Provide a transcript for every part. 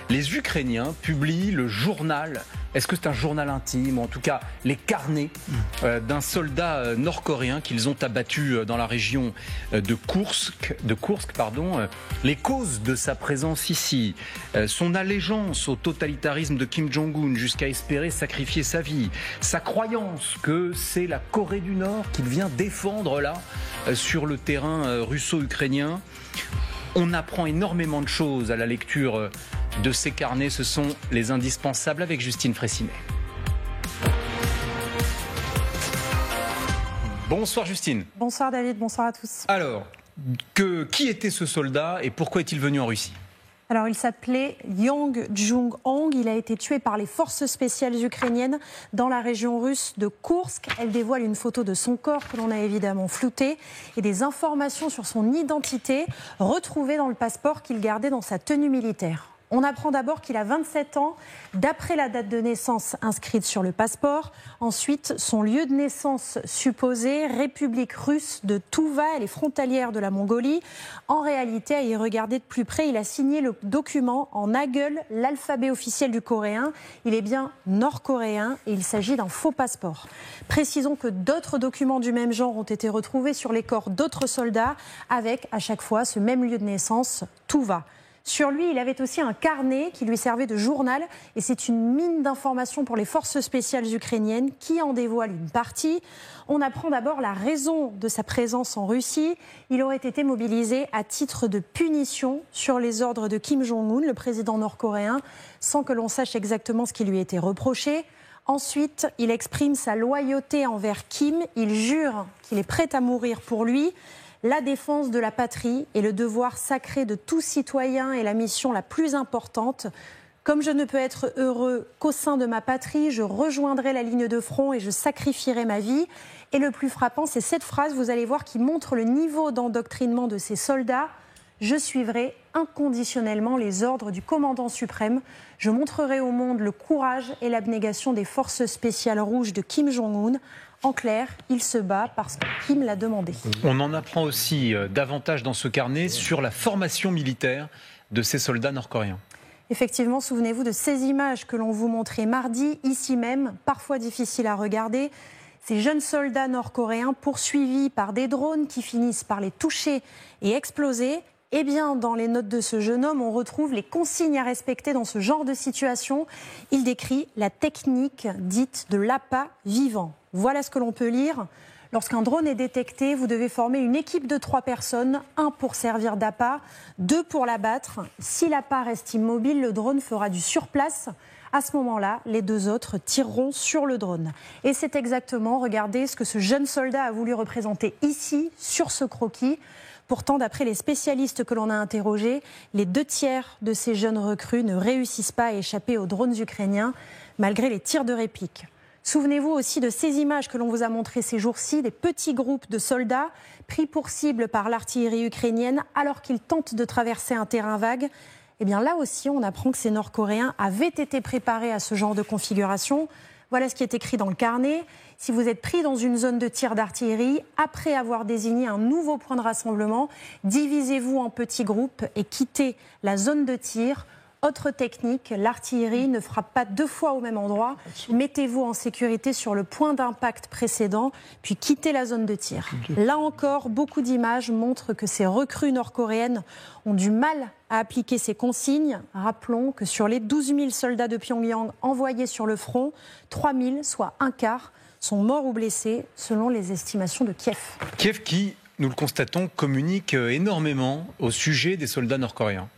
Les Ukrainiens publient le journal, est-ce que c'est un journal intime, ou en tout cas les carnets d'un soldat nord-coréen qu'ils ont abattu dans la région de Kursk. Les causes de sa présence ici, son allégeance au totalitarisme de Kim Jong-un jusqu'à espérer sacrifier sa vie, sa croyance que c'est la Corée du Nord qu'il vient défendre là, sur le terrain russo-ukrainien. On apprend énormément de choses à la lecture de ces carnets. Ce sont les indispensables avec Justine Fraissinet. Bonsoir Justine. Bonsoir David, bonsoir à tous. Alors, qui était ce soldat et pourquoi est-il venu en Russie ? Alors, il s'appelait Yang Jung-hong. Il a été tué par les forces spéciales ukrainiennes dans la région russe de Kursk. Elle dévoile une photo de son corps que l'on a évidemment flouté et des informations sur son identité retrouvées dans le passeport qu'il gardait dans sa tenue militaire. On apprend d'abord qu'il a 27 ans, d'après la date de naissance inscrite sur le passeport. Ensuite, son lieu de naissance supposé, République russe de Touva, elle est frontalière de la Mongolie. En réalité, à y regarder de plus près, il a signé le document en hagel, l'alphabet officiel du coréen. Il est bien nord-coréen et il s'agit d'un faux passeport. Précisons que d'autres documents du même genre ont été retrouvés sur les corps d'autres soldats, avec à chaque fois ce même lieu de naissance, Touva. Sur lui, il avait aussi un carnet qui lui servait de journal et c'est une mine d'informations pour les forces spéciales ukrainiennes qui en dévoile une partie. On apprend d'abord la raison de sa présence en Russie. Il aurait été mobilisé à titre de punition sur les ordres de Kim Jong-un, le président nord-coréen, sans que l'on sache exactement ce qui lui était reproché. Ensuite, il exprime sa loyauté envers Kim. Il jure qu'il est prêt à mourir pour lui. La défense de la patrie est le devoir sacré de tout citoyen et la mission la plus importante. Comme je ne peux être heureux qu'au sein de ma patrie, je rejoindrai la ligne de front et je sacrifierai ma vie. Et le plus frappant, c'est cette phrase, vous allez voir, qui montre le niveau d'endoctrinement de ces soldats. Je suivrai inconditionnellement les ordres du commandant suprême. Je montrerai au monde le courage et l'abnégation des forces spéciales rouges de Kim Jong-un. En clair, il se bat parce que Kim l'a demandé. On en apprend aussi davantage dans ce carnet sur la formation militaire de ces soldats nord-coréens. Effectivement, souvenez-vous de ces images que l'on vous montrait mardi, ici même, parfois difficiles à regarder. Ces jeunes soldats nord-coréens poursuivis par des drones qui finissent par les toucher et exploser. Eh bien, dans les notes de ce jeune homme, on retrouve les consignes à respecter dans ce genre de situation. Il décrit la technique dite de l'appât vivant. Voilà ce que l'on peut lire. Lorsqu'un drone est détecté, vous devez former une équipe de 3 personnes, 1 pour servir d'appât, 2 pour l'abattre. Si l'appât reste immobile, le drone fera du surplace. À ce moment-là, les 2 autres tireront sur le drone. Et c'est exactement, regardez, ce que ce jeune soldat a voulu représenter ici, sur ce croquis. Pourtant, d'après les spécialistes que l'on a interrogés, les 2 tiers de ces jeunes recrues ne réussissent pas à échapper aux drones ukrainiens, malgré les tirs de réplique. Souvenez-vous aussi de ces images que l'on vous a montrées ces jours-ci, des petits groupes de soldats pris pour cible par l'artillerie ukrainienne alors qu'ils tentent de traverser un terrain vague. Eh bien là aussi, on apprend que ces Nord-Coréens avaient été préparés à ce genre de configuration. Voilà ce qui est écrit dans le carnet. Si vous êtes pris dans une zone de tir d'artillerie, après avoir désigné un nouveau point de rassemblement, divisez-vous en petits groupes et quittez la zone de tir. Autre technique, l'artillerie ne frappe pas 2 fois au même endroit. Mettez-vous en sécurité sur le point d'impact précédent, puis quittez la zone de tir. Là encore, beaucoup d'images montrent que ces recrues nord-coréennes ont du mal à appliquer ces consignes. Rappelons que sur les 12 000 soldats de Pyongyang envoyés sur le front, 3 000, soit un quart, sont morts ou blessés, selon les estimations de Kiev. Kiev qui, nous le constatons, communique énormément au sujet des soldats nord-coréens.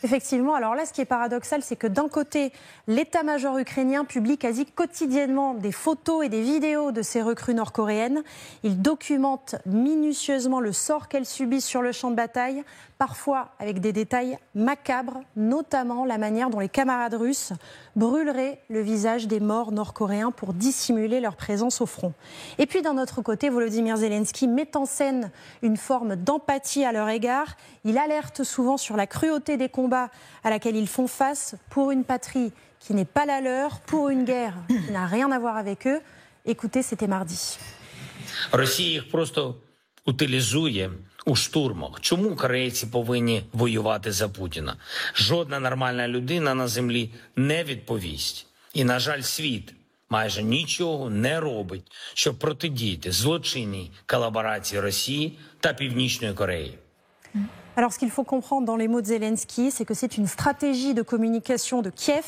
Effectivement, alors là, ce qui est paradoxal, c'est que d'un côté, l'état-major ukrainien publie quasi quotidiennement des photos et des vidéos de ces recrues nord-coréennes. Il documente minutieusement le sort qu'elles subissent sur le champ de bataille, parfois avec des détails macabres, notamment la manière dont les camarades russes brûleraient le visage des morts nord-coréens pour dissimuler leur présence au front. Et puis d'un autre côté, Volodymyr Zelensky met en scène une forme d'empathie à leur égard. Il alerte souvent sur la cruauté des combats à laquelle ils font face pour une patrie qui n'est pas la leur, pour une guerre qui n'a rien à voir avec eux. Écoutez, c'était mardi. Росія їх просто утилізує, у штурмах. Чому корейці повинні воювати за Путіна? Жодна нормальна людина на землі не відповість. І, на жаль, світ майже нічого не робить, щоб протидіяти злочинній колаборації Росії та Північної Кореї. Alors, ce qu'il faut comprendre dans les mots de Zelensky, c'est que c'est une stratégie de communication de Kiev,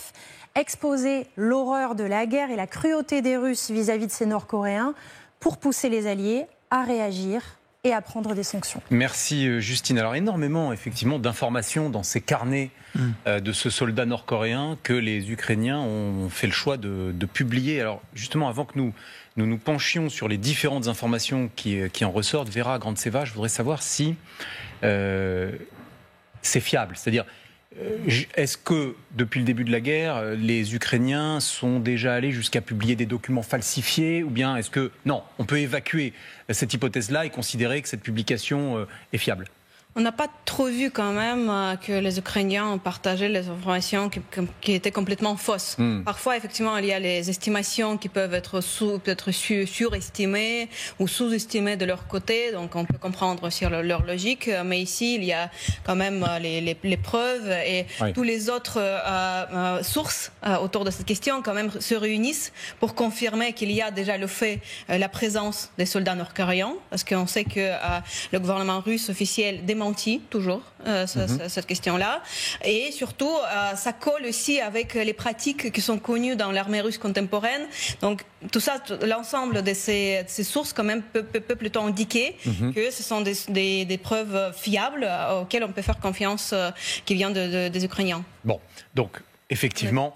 exposer l'horreur de la guerre et la cruauté des Russes vis-à-vis de ces Nord-Coréens pour pousser les Alliés à réagir et à prendre des sanctions. Merci Justine. Alors énormément effectivement d'informations dans ces carnets de ce soldat nord-coréen que les Ukrainiens ont fait le choix de publier. Alors justement, avant que nous penchions sur les différentes informations qui en ressortent, Vera Grandseva, je voudrais savoir si c'est fiable. C'est-à-dire, est-ce que depuis le début de la guerre, les Ukrainiens sont déjà allés jusqu'à publier des documents falsifiés, ou bien est-ce que non, on peut évacuer cette hypothèse-là et considérer que cette publication est fiable? On n'a pas trop vu quand même que les Ukrainiens ont partagé les informations qui étaient complètement fausses. Parfois, effectivement, il y a les estimations qui peuvent être peut-être surestimées ou sous-estimées de leur côté, donc on peut comprendre aussi leur logique. Mais ici, il y a quand même les preuves et tous les autres sources autour de cette question quand même se réunissent pour confirmer qu'il y a déjà le fait, la présence des soldats nord-coréens, parce qu'on sait que le gouvernement russe officiel démentit toujours cette question-là. Et surtout, ça colle aussi avec les pratiques qui sont connues dans l'armée russe contemporaine. Donc tout ça, l'ensemble de ces sources quand même peut plutôt indiquer que ce sont des preuves fiables auxquelles on peut faire confiance qui viennent des Ukrainiens. Bon, donc effectivement...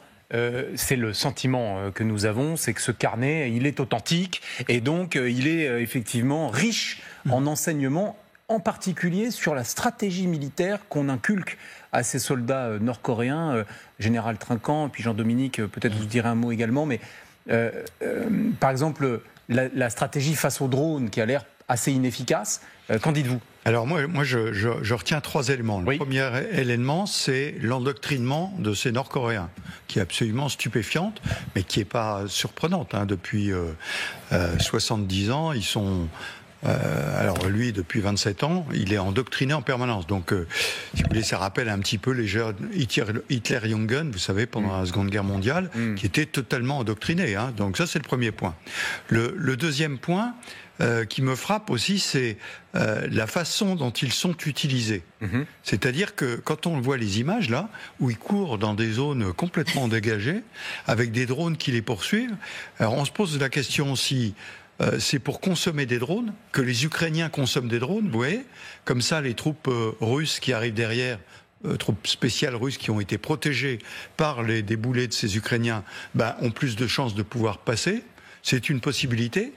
c'est le sentiment que nous avons, c'est que ce carnet, il est authentique et donc il est effectivement riche en enseignements, en particulier sur la stratégie militaire qu'on inculque à ces soldats nord-coréens. Général Trinquant, et puis Jean-Dominique, peut-être vous direz un mot également, mais par exemple, la stratégie face aux drones qui a l'air assez inefficace, qu'en dites-vous ? Alors moi je retiens 3 éléments. Le premier élément, c'est l'endoctrinement de ces Nord-Coréens, qui est absolument stupéfiante, mais qui n'est pas surprenante. Depuis 70 ans, ils sont... alors lui, depuis 27 ans, il est endoctriné en permanence. Donc, si vous voulez, ça rappelle un petit peu les jeunes Hitler-Jungen, vous savez, pendant la Seconde Guerre mondiale, qui étaient totalement endoctrinés. Donc ça, c'est le premier point. Le deuxième point qui me frappe aussi, c'est la façon dont ils sont utilisés. C'est-à-dire que quand on voit les images, là, où ils courent dans des zones complètement dégagées, avec des drones qui les poursuivent, alors on se pose la question si... c'est pour consommer des drones, que les Ukrainiens consomment des drones, vous voyez. Comme ça, les troupes russes qui arrivent derrière, troupes spéciales russes qui ont été protégées par des boulets de ces Ukrainiens, ont plus de chances de pouvoir passer. C'est une possibilité,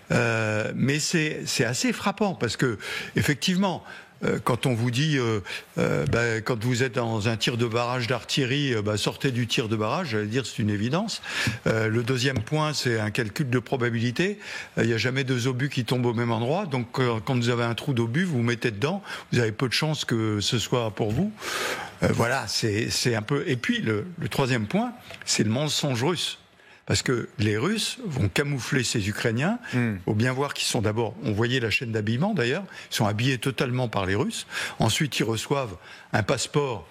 mais c'est assez frappant parce que, effectivement, quand on vous dit, quand vous êtes dans un tir de barrage d'artillerie, sortez du tir de barrage, j'allais dire c'est une évidence. Le deuxième point, c'est un calcul de probabilité. Il n'y a jamais 2 obus qui tombent au même endroit, donc quand vous avez un trou d'obus, vous mettez dedans, vous avez peu de chances que ce soit pour vous. Voilà, c'est un peu... Et puis le troisième point, c'est le mensonge russe. Parce que les Russes vont camoufler ces Ukrainiens. Il faut bien voir qu'ils sont d'abord, on voyait la chaîne d'habillement d'ailleurs, ils sont habillés totalement par les Russes. Ensuite, ils reçoivent un passeport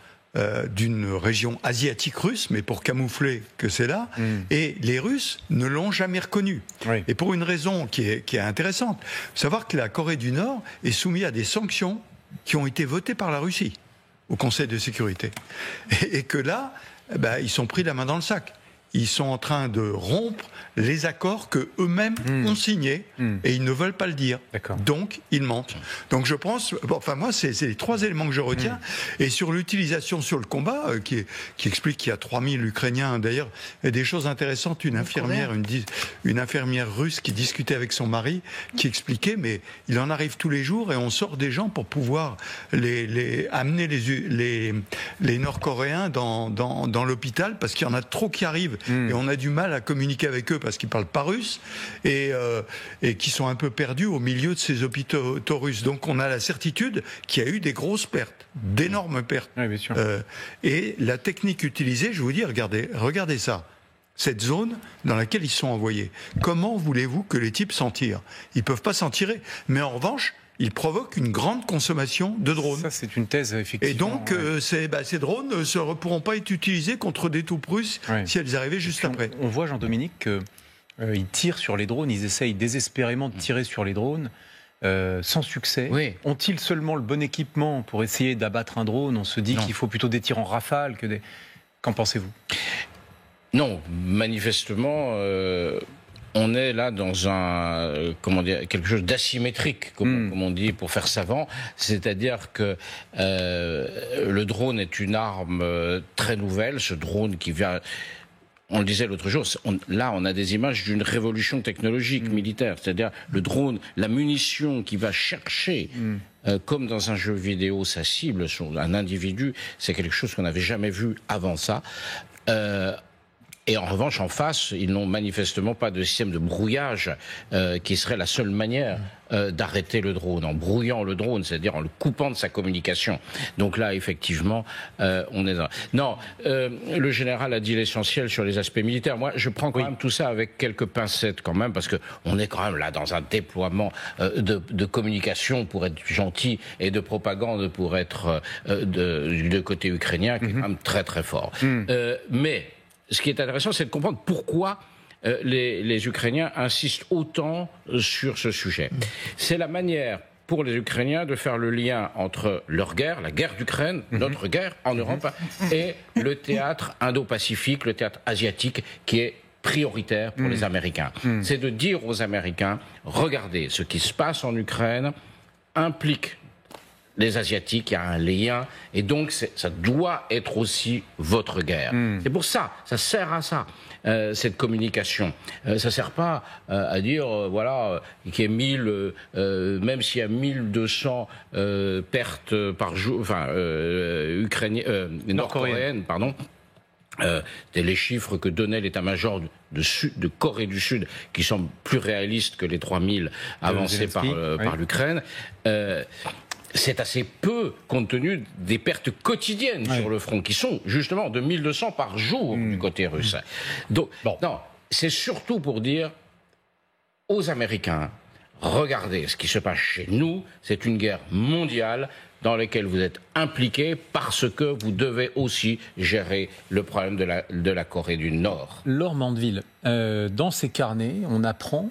d'une région asiatique russe, mais pour camoufler que c'est là. Et les Russes ne l'ont jamais reconnu. Et pour une raison qui est intéressante, savoir que la Corée du Nord est soumise à des sanctions qui ont été votées par la Russie au Conseil de sécurité. Et que là, ils sont pris la main dans le sac. Ils sont en train de rompre les accords que eux-mêmes ont signés et ils ne veulent pas le dire. Donc, ils mentent. Donc, je pense... moi, c'est les 3 éléments que je retiens. Et sur l'utilisation sur le combat, qui explique qu'il y a 3000 Ukrainiens. D'ailleurs, il y a des choses intéressantes. Une infirmière russe qui discutait avec son mari, qui expliquait, mais il en arrive tous les jours et on sort des gens pour pouvoir amener les Nord-Coréens dans l'hôpital parce qu'il y en a trop qui arrivent. Et on a du mal à communiquer avec eux parce qu'ils ne parlent pas russe et qui sont un peu perdus au milieu de ces hôpitaux russes. Donc on a la certitude qu'il y a eu des grosses pertes, d'énormes pertes. Oui, bien sûr. Et la technique utilisée, je vous dis, regardez ça. Cette zone dans laquelle ils sont envoyés. Comment voulez-vous que les types s'en tirent ? Ils ne peuvent pas s'en tirer. Mais en revanche, il provoque une grande consommation de drones. Ça, c'est une thèse, effectivement. Et donc, ces drones ne pourront pas être utilisés contre des troupes russes si elles arrivaient juste après. On voit, Jean-Dominique, qu'ils tirent sur les drones, ils essayent désespérément de tirer sur les drones. Sans succès. Ont-ils seulement le bon équipement pour essayer d'abattre un drone? On se dit qu'il faut plutôt des tirs en rafale que des... Qu'en pensez-vous? Non, manifestement, on est là dans quelque chose d'asymétrique, comme on dit, pour faire savant. C'est-à-dire que le drone est une arme très nouvelle. Ce drone qui vient... On le disait l'autre jour, là on a des images d'une révolution technologique militaire, c'est-à-dire le drone, la munition qui va chercher, comme dans un jeu vidéo, sa cible sur un individu, c'est quelque chose qu'on n'avait jamais vu avant ça. Et en revanche, en face, ils n'ont manifestement pas de système de brouillage qui serait la seule manière d'arrêter le drone, en brouillant le drone, c'est-à-dire en le coupant de sa communication. Donc là, effectivement, on est dans... Non, le général a dit l'essentiel sur les aspects militaires. Moi, je prends quand même tout ça avec quelques pincettes quand même, parce que on est quand même là dans un déploiement de communication pour être gentil et de propagande pour être du côté ukrainien, qui est quand même très très fort. Mais ce qui est intéressant, c'est de comprendre pourquoi les Ukrainiens insistent autant sur ce sujet. C'est la manière pour les Ukrainiens de faire le lien entre leur guerre, la guerre d'Ukraine, notre guerre en Europe, et le théâtre indo-pacifique, le théâtre asiatique, qui est prioritaire pour les Américains. C'est de dire aux Américains, regardez, ce qui se passe en Ukraine implique les Asiatiques, il y a un lien, et donc ça doit être aussi votre guerre. C'est pour ça, ça sert à ça, cette communication. Ça sert pas à dire, voilà, qu'il y ait 1000, même s'il y a 1200 pertes par jour, enfin, nord-coréennes, pardon. C'est les chiffres que donnait l'état-major de Corée du Sud, qui semblent plus réalistes que les 3000 avancés par l'Ukraine. C'est assez peu compte tenu des pertes quotidiennes sur le front, qui sont justement de 1200 par jour du côté russe. Donc, non, c'est surtout pour dire aux Américains, regardez ce qui se passe chez nous, c'est une guerre mondiale dans laquelle vous êtes impliqués parce que vous devez aussi gérer le problème de la Corée du Nord. Laure Mandeville, dans ces carnets, on apprend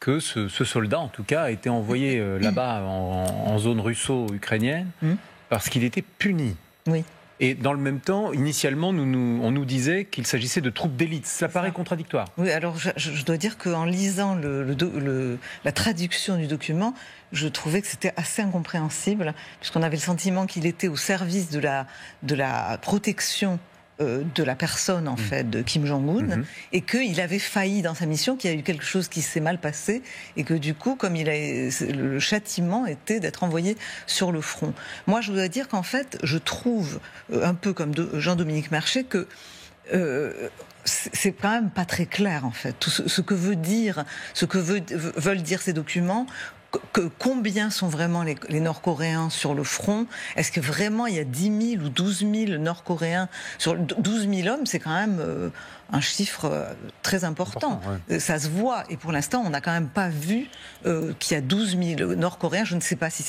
que ce soldat, en tout cas, a été envoyé là-bas en zone russo-ukrainienne parce qu'il était puni. Oui. Et dans le même temps, initialement, on nous disait qu'il s'agissait de troupes d'élite. Ça paraît contradictoire. Oui, alors je dois dire qu'en lisant la traduction du document, je trouvais que c'était assez incompréhensible, puisqu'on avait le sentiment qu'il était au service de la protection de la personne en fait de Kim Jong-un et qu'il avait failli dans sa mission, qu'il y a eu quelque chose qui s'est mal passé et que du coup comme le châtiment était d'être envoyé sur le front. Moi je dois dire qu'en fait je trouve un peu comme Jean-Dominique Marchais que c'est quand même pas très clair en fait tout ce que veulent dire ces documents. Combien sont vraiment les Nord-Coréens sur le front? Est-ce que vraiment il y a 10 000 ou 12 000 Nord-Coréens sur 12 000 hommes? C'est quand même un chiffre très important. Ça se voit. Et pour l'instant, on n'a quand même pas vu qu'il y a 12 000 Nord-Coréens. Je ne sais pas si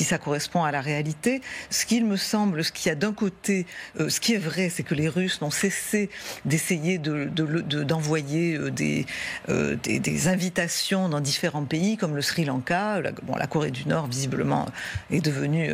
ça correspond à la réalité. Ce qu'il me semble, ce qu'il y a d'un côté, ce qui est vrai, c'est que les Russes n'ont cessé d'essayer d'envoyer des invitations dans différents pays, comme le Sri Lanka. La Corée du Nord, visiblement, est devenue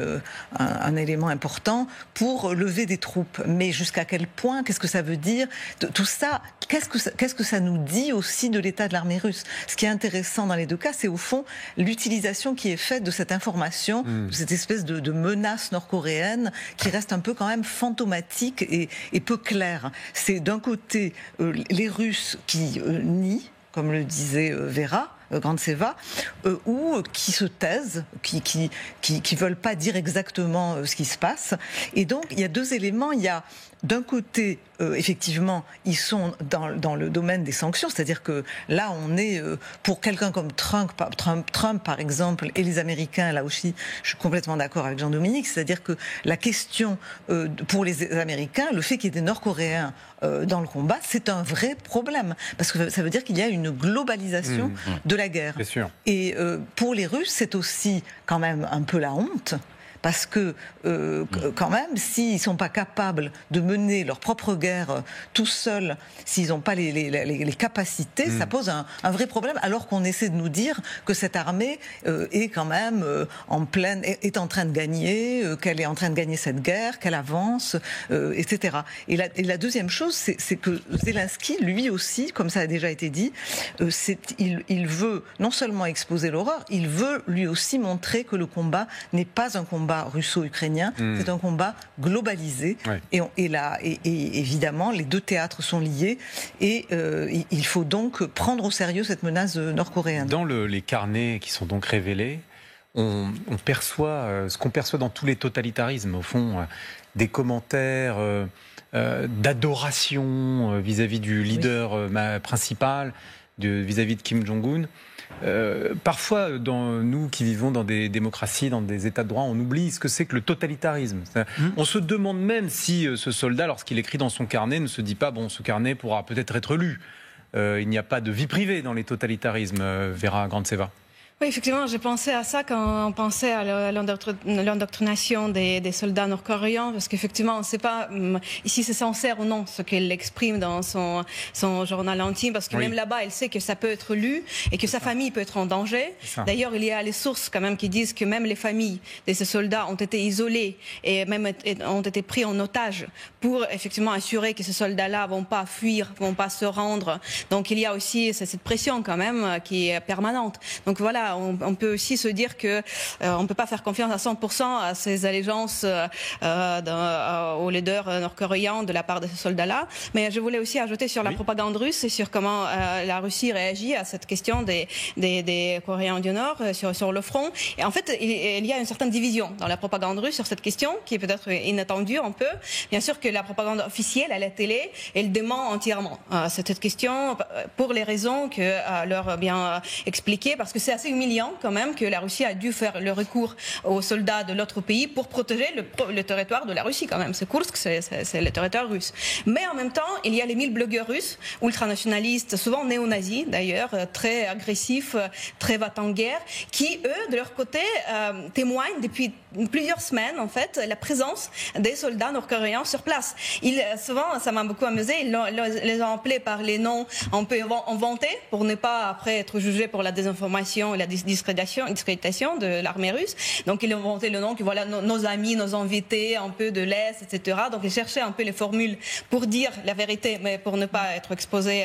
un élément important pour lever des troupes. Mais jusqu'à quel point? Qu'est-ce que ça veut dire? Tout ça, qu'est-ce que ça nous dit aussi de l'état de l'armée russe? Ce qui est intéressant dans les deux cas, c'est au fond l'utilisation qui est faite de cette information, de cette espèce de menace nord-coréenne qui reste un peu quand même fantomatique et peu claire. C'est d'un côté les Russes qui nient, comme le disait Grantseva, ou qui se taisent, qui veulent pas dire exactement ce qui se passe. Et donc, il y a deux éléments. Il y a d'un côté, effectivement, ils sont dans le domaine des sanctions, c'est-à-dire que là, on est pour quelqu'un comme Trump, par exemple, et les Américains, là aussi, je suis complètement d'accord avec Jean-Dominique, c'est-à-dire que la question pour les Américains, le fait qu'il y ait des Nord-Coréens dans le combat, c'est un vrai problème, parce que ça veut dire qu'il y a une globalisation de de la guerre. Bien sûr. Et pour les Russes, c'est aussi quand même un peu la honte. Parce que, quand même, s'ils ne sont pas capables de mener leur propre guerre tout seuls, s'ils n'ont pas les capacités, ça pose un vrai problème, alors qu'on essaie de nous dire que cette armée est quand même est en train de gagner, qu'elle est en train de gagner cette guerre, qu'elle avance, etc. Et la deuxième chose, c'est que Zelensky, lui aussi, comme ça a déjà été dit, il veut non seulement exposer l'horreur, il veut lui aussi montrer que le combat n'est pas un combat russo-ukrainien, c'est un combat globalisé. Ouais. Et évidemment, les deux théâtres sont liés et il faut donc prendre au sérieux cette menace nord-coréenne. Dans les carnets qui sont donc révélés, on perçoit ce qu'on perçoit dans tous les totalitarismes, au fond, des commentaires d'adoration vis-à-vis du leader principal, vis-à-vis de Kim Jong-un. Parfois, nous qui vivons dans des démocraties, dans des états de droit, on oublie ce que c'est que le totalitarisme. On se demande même si ce soldat, lorsqu'il écrit dans son carnet, ne se dit pas, bon, ce carnet pourra peut-être être lu. Il n'y a pas de vie privée dans les totalitarismes, Vera Grantseva. Oui, effectivement, j'ai pensé à ça quand on pensait à l'endoctrination des soldats nord-coréens, parce qu'effectivement, on ne sait pas si c'est sincère ou non ce qu'elle exprime dans son journal intime, parce que même là-bas, elle sait que ça peut être lu et que sa famille peut être en danger. D'ailleurs, il y a les sources quand même qui disent que même les familles de ces soldats ont été isolées et même ont été pris en otage pour effectivement assurer que ces soldats-là vont pas fuir, vont pas se rendre. Donc il y a aussi cette pression quand même qui est permanente. Donc voilà. On peut aussi se dire que on ne peut pas faire confiance à 100% à ces allégeances aux leaders nord-coréens de la part de ces soldats-là. Mais je voulais aussi ajouter sur la propagande russe et sur comment la Russie réagit à cette question des Coréens du Nord sur le front. Et en fait, il y a une certaine division dans la propagande russe sur cette question qui est peut-être inattendue un peu. Bien sûr que la propagande officielle à la télé, elle dément entièrement cette question pour les raisons que leur bien expliquées, parce que c'est assez humiliant quand même que la Russie a dû faire le recours aux soldats de l'autre pays pour protéger le territoire de la Russie quand même. C'est Kursk, c'est le territoire russe. Mais en même temps, il y a les 1000 blogueurs russes, ultranationalistes, souvent néo-nazis d'ailleurs, très agressifs, très va-t-en-guerre, qui eux, de leur côté, témoignent depuis plusieurs semaines en fait la présence des soldats nord-coréens sur place. Souvent, ça m'a beaucoup amusé, ils les ont appelés par les noms un peu inventés pour ne pas après être jugés pour la désinformation et la discréditation de l'armée russe. Donc ils ont inventé le nom que voilà nos amis, nos invités un peu de l'Est, etc. Donc ils cherchaient un peu les formules pour dire la vérité, mais pour ne pas être exposés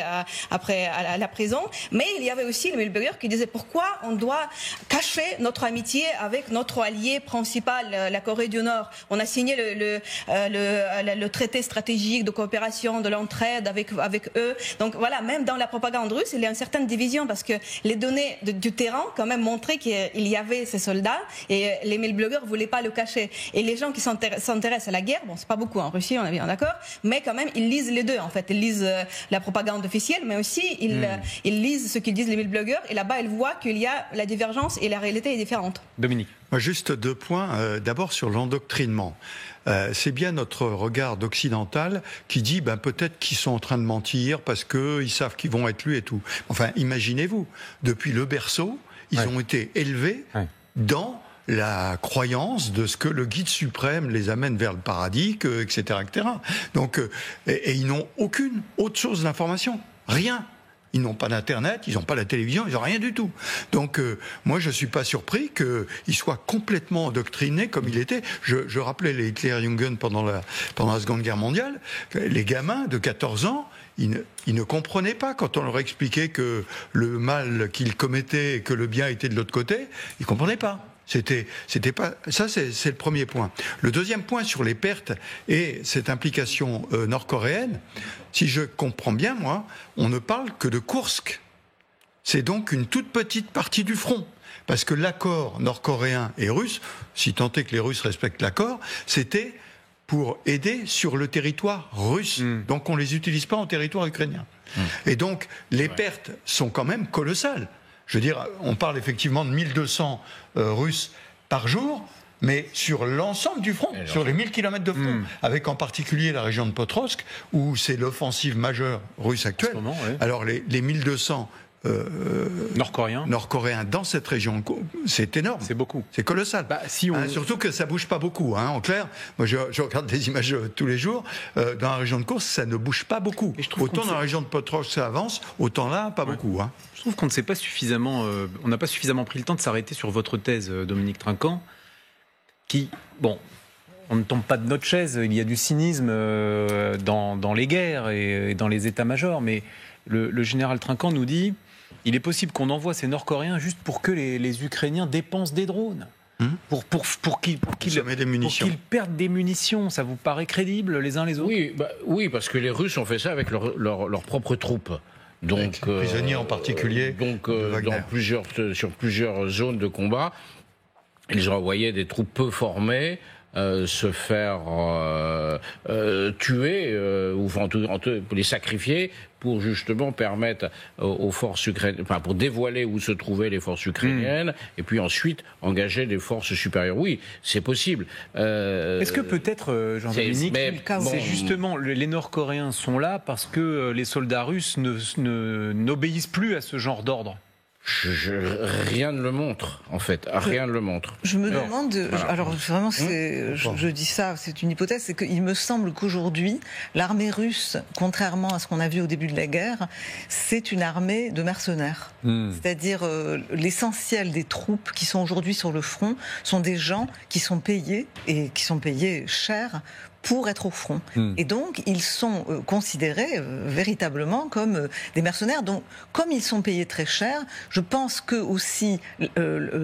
après à la prison. Mais il y avait aussi les blogueurs qui disaient pourquoi on doit cacher notre amitié avec notre allié principal, la Corée du Nord. On a signé le traité stratégique de coopération, de l'entraide avec eux. Donc voilà, même dans la propagande russe, il y a une certaine division parce que les données du terrain quand même montraient qu'il y avait ces soldats et les blogueurs voulaient pas le cacher. Et les gens qui s'intéressent à la guerre, bon, c'est pas beaucoup en Russie, on est bien d'accord, mais quand même ils lisent les deux en fait. Ils lisent la propagande officielle, mais aussi ils lisent ce qu'ils disent les blogueurs. Et là-bas, ils voient qu'il y a la divergence et la réalité est différente. Dominique. Juste 2 points. D'abord sur l'endoctrinement. C'est bien notre regard d'occidental qui dit peut-être qu'ils sont en train de mentir parce qu'ils savent qu'ils vont être lus et tout. Enfin, imaginez-vous, depuis le berceau, ils ont été élevés dans la croyance de ce que le guide suprême les amène vers le paradis, etc., etc. Donc, et ils n'ont aucune autre source d'information. Rien. Ils n'ont pas d'internet, ils n'ont pas la télévision, ils n'ont rien du tout. Donc moi je suis pas surpris qu'ils soient complètement endoctrinés comme il était. Je rappelais les Hitlerjugend pendant la Seconde Guerre mondiale, les gamins de 14 ans, ils ne comprenaient pas quand on leur expliquait que le mal qu'ils commettaient et que le bien était de l'autre côté, ils comprenaient pas. C'était pas ça, c'est le premier point. Le deuxième point sur les pertes et cette implication nord-coréenne, si je comprends bien, moi, on ne parle que de Kursk. C'est donc une toute petite partie du front. Parce que l'accord nord-coréen et russe, si tant est que les Russes respectent l'accord, c'était pour aider sur le territoire russe. Donc on ne les utilise pas en territoire ukrainien. Et donc les pertes sont quand même colossales. Je veux dire, on parle effectivement de 1200 Russes par jour, mais sur l'ensemble du front, sur les 1000 km de front, avec en particulier la région de Potrovsk, où c'est l'offensive majeure russe actuelle. Alors les 1200 nord-coréens dans cette région. C'est énorme. C'est beaucoup. C'est colossal. Surtout que ça bouge pas beaucoup. En clair, moi je regarde des images tous les jours. Dans la région de Koursk, ça ne bouge pas beaucoup. Autant dans la région de Potrovsk ça avance, autant là, pas beaucoup. Je trouve qu'on ne sait pas suffisamment, on n'a pas suffisamment pris le temps de s'arrêter sur votre thèse, Dominique Trinquant, qui, on ne tombe pas de notre chaise, il y a du cynisme dans les guerres et dans les états-majors, mais le général Trinquant nous dit il est possible qu'on envoie ces Nord-Coréens juste pour que les Ukrainiens dépensent des drones. Pour qu'ils perdent des munitions. Ça vous paraît crédible les uns les autres? Oui, parce que les Russes ont fait ça avec leurs propres troupes. Donc, prisonniers en particulier. Sur plusieurs zones de combat, ils ont envoyé des troupes peu formées se faire tuer ou pour les sacrifier pour justement permettre aux forces ukrainiennes, pour dévoiler où se trouvaient les forces ukrainiennes et puis ensuite engager des forces supérieures. Oui, c'est possible. Est-ce que peut-être, Jean-Dominique, c'est justement les Nord-Coréens sont là parce que les soldats russes n'obéissent plus à ce genre d'ordre? Rien ne le montre, en fait. Rien ne le montre. Je me demande... Alors, vraiment, je dis ça, c'est une hypothèse, c'est qu'il me semble qu'aujourd'hui, l'armée russe, contrairement à ce qu'on a vu au début de la guerre, c'est une armée de mercenaires. C'est-à-dire, l'essentiel des troupes qui sont aujourd'hui sur le front sont des gens qui sont payés, et qui sont payés cher, pour être au front. Et donc, ils sont considérés véritablement comme des mercenaires. Donc, comme ils sont payés très cher, je pense que aussi,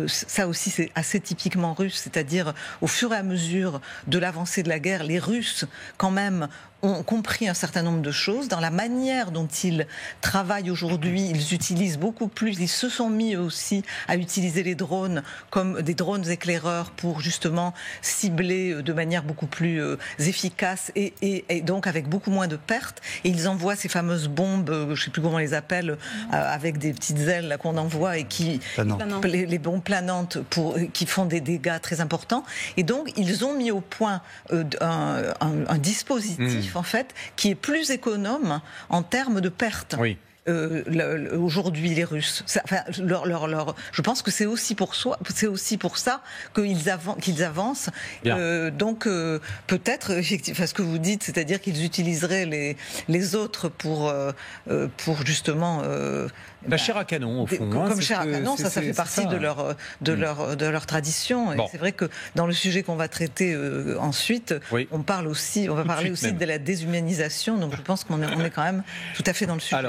ça aussi c'est assez typiquement russe, c'est-à-dire au fur et à mesure de l'avancée de la guerre, les Russes, quand même, ont compris un certain nombre de choses. Dans la manière dont ils travaillent aujourd'hui, ils utilisent beaucoup plus, ils se sont mis eux aussi à utiliser les drones comme des drones éclaireurs pour justement cibler de manière beaucoup plus efficace et donc avec beaucoup moins de pertes. Et ils envoient ces fameuses bombes, je ne sais plus comment on les appelle, avec des petites ailes là, qu'on envoie et qui les bombes planantes qui font des dégâts très importants. Et donc ils ont mis au point un dispositif en fait, qui est plus économe en termes de pertes. Oui. Aujourd'hui, les Russes. Je pense que c'est aussi pour ça qu'ils avancent. Donc, peut-être, effectivement, ce que vous dites, c'est-à-dire qu'ils utiliseraient les autres pour justement. La chair à canon, au fond. Comme chair à canon, ça fait partie de leur tradition. Et c'est vrai que dans le sujet qu'on va traiter ensuite, on va parler aussi de la déshumanisation. Donc, je pense qu'on est quand même tout à fait dans le sujet.